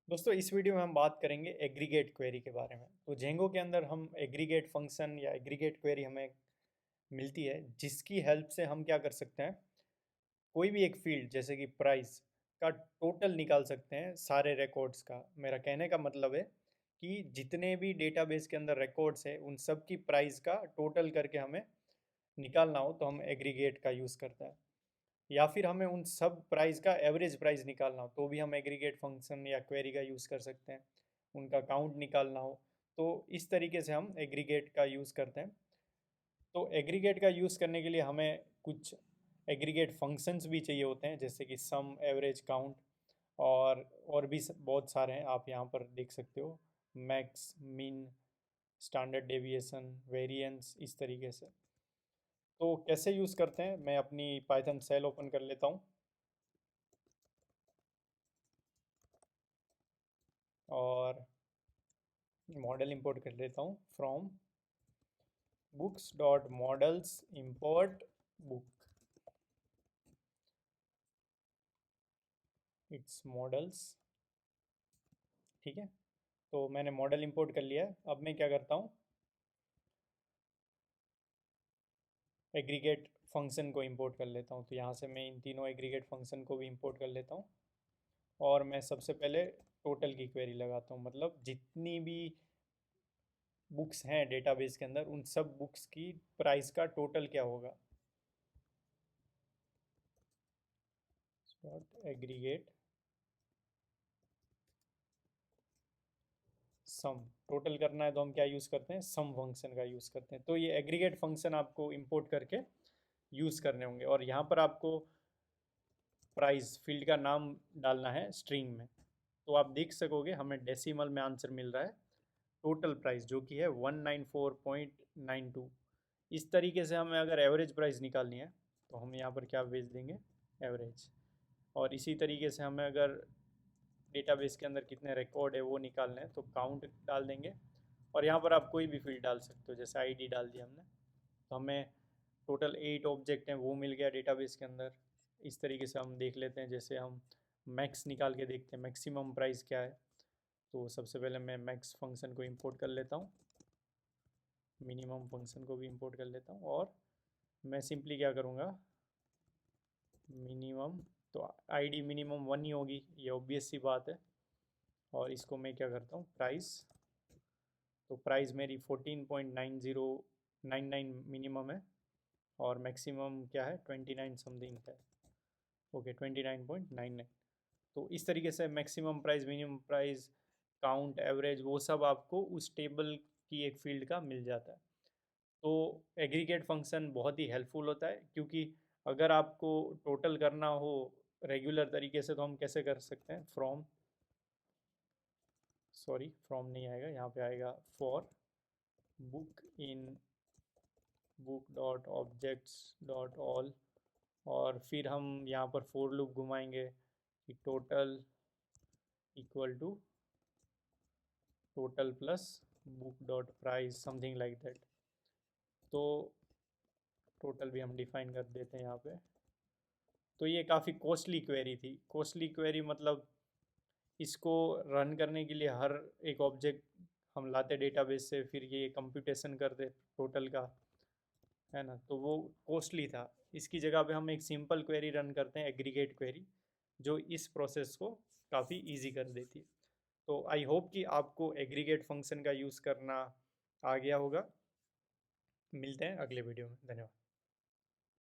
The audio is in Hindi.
दोस्तों इस वीडियो में हम बात करेंगे एग्रीगेट क्वेरी के बारे में। तो जेंगो के अंदर हम एग्रीगेट फंक्शन या एग्रीगेट क्वेरी हमें मिलती है, जिसकी हेल्प से हम क्या कर सकते हैं, कोई भी एक फील्ड जैसे कि प्राइस का टोटल निकाल सकते हैं सारे रिकॉर्ड्स का। मेरा कहने का मतलब है कि जितने भी डेटाबेस के अंदर रिकॉर्ड्स है उन सब की प्राइस का टोटल करके हमें निकालना हो तो हम एग्रीगेट का यूज़ करते हैं। या फिर हमें उन सब प्राइस का एवरेज प्राइस निकालना हो तो भी हम एग्रीगेट फंक्शन या क्वेरी का यूज़ कर सकते हैं। उनका काउंट निकालना हो तो इस तरीके से हम एग्रीगेट का यूज़ करते हैं। तो एग्रीगेट का यूज़ करने के लिए हमें कुछ एग्रीगेट फंक्शंस भी चाहिए होते हैं, जैसे कि सम, एवरेज, काउंट और भी बहुत सारे हैं। आप यहाँ पर देख सकते हो, मैक्स, मिन, स्टैंडर्ड डेविएशन, वेरिएंस, इस तरीके से। तो कैसे यूज़ करते हैं, मैं अपनी पाइथन सेल ओपन कर लेता हूँ और मॉडल इंपोर्ट कर लेता हूँ from books dot models import book, it's models. ठीक है, तो मैंने मॉडल इंपोर्ट कर लिया है। अब मैं क्या करता हूँ, एग्रीगेट फंक्शन को इंपोर्ट कर लेता हूँ। तो यहाँ से मैं इन तीनों एग्रीगेट फंक्शन को भी इंपोर्ट कर लेता हूँ और मैं सबसे पहले टोटल की क्वेरी लगाता हूँ, मतलब जितनी भी बुक्स हैं डेटाबेस के अंदर उन सब बुक्स की प्राइस का टोटल क्या होगा। डॉट एग्रीगेट सम, टोटल करना है तो हम क्या यूज़ करते हैं, सम फंक्शन का यूज़ करते हैं। तो ये एग्रीगेट फंक्शन आपको इंपोर्ट करके यूज़ करने होंगे और यहाँ पर आपको प्राइस फील्ड का नाम डालना है स्ट्रिंग में। तो आप देख सकोगे हमें डेसिमल में आंसर मिल रहा है टोटल प्राइस, जो कि है 194.92। इस तरीके से हमें अगर एवरेज प्राइस निकालनी है तो हम यहाँ पर क्या भेज देंगे, एवरेज। और इसी तरीके से हमें अगर डेटाबेस के अंदर कितने रिकॉर्ड है वो निकालने हैं तो काउंट डाल देंगे। और यहाँ पर आप कोई भी फील्ड डाल सकते हो, जैसे आईडी डाल दिया हमने तो हमें टोटल 8 ऑब्जेक्ट हैं वो मिल गया डेटाबेस के अंदर। इस तरीके से हम देख लेते हैं, जैसे हम मैक्स निकाल के देखते हैं मैक्सिमम प्राइस क्या है। तो सबसे पहले मैं मैक्स फंक्शन को इंपोर्ट कर लेता हूँ, मिनिमम फंक्शन को भी इंपोर्ट कर लेता हूँ और मैं सिंपली क्या करूँगा, मिनिमम, तो आईडी मिनिमम 1 ही होगी, ये ऑब्वियस सी बात है। और इसको मैं क्या करता हूँ, प्राइस, तो प्राइस मेरी 14.9099 मिनिमम है और मैक्सिमम क्या है 29 समथिंग है। ओके, 29.99। तो इस तरीके से maximum price, minimum price, count, average, वो सब आपको उस टेबल की एक फील्ड का मिल जाता है। तो एग्रीगेट फंक्शन बहुत ही हेल्पफुल होता है, क्योंकि अगर आपको टोटल करना हो रेगुलर तरीके से तो हम कैसे कर सकते हैं, फ्रॉम, सॉरी फ्रॉम नहीं आएगा, यहाँ पे आएगा for book in book dot objects dot all. और फिर हम यहाँ पर फोर लूप घुमाएंगे कि total equal to total plus book dot price, something like that. तो टोटल भी हम डिफाइन कर देते हैं यहाँ पे। तो ये काफ़ी कॉस्टली क्वेरी थी। कॉस्टली क्वेरी मतलब इसको रन करने के लिए हर एक ऑब्जेक्ट हम लाते डेटाबेस से, फिर ये कंप्यूटेशन करते टोटल का, है ना, तो वो कॉस्टली था। इसकी जगह पे हम एक सिंपल क्वेरी रन करते हैं, एग्रीगेट क्वेरी, जो इस प्रोसेस को काफ़ी इजी कर देती है। तो आई होप कि आपको एग्रीगेट फंक्शन का यूज़ करना आ गया होगा। मिलते हैं अगले वीडियो में, धन्यवाद।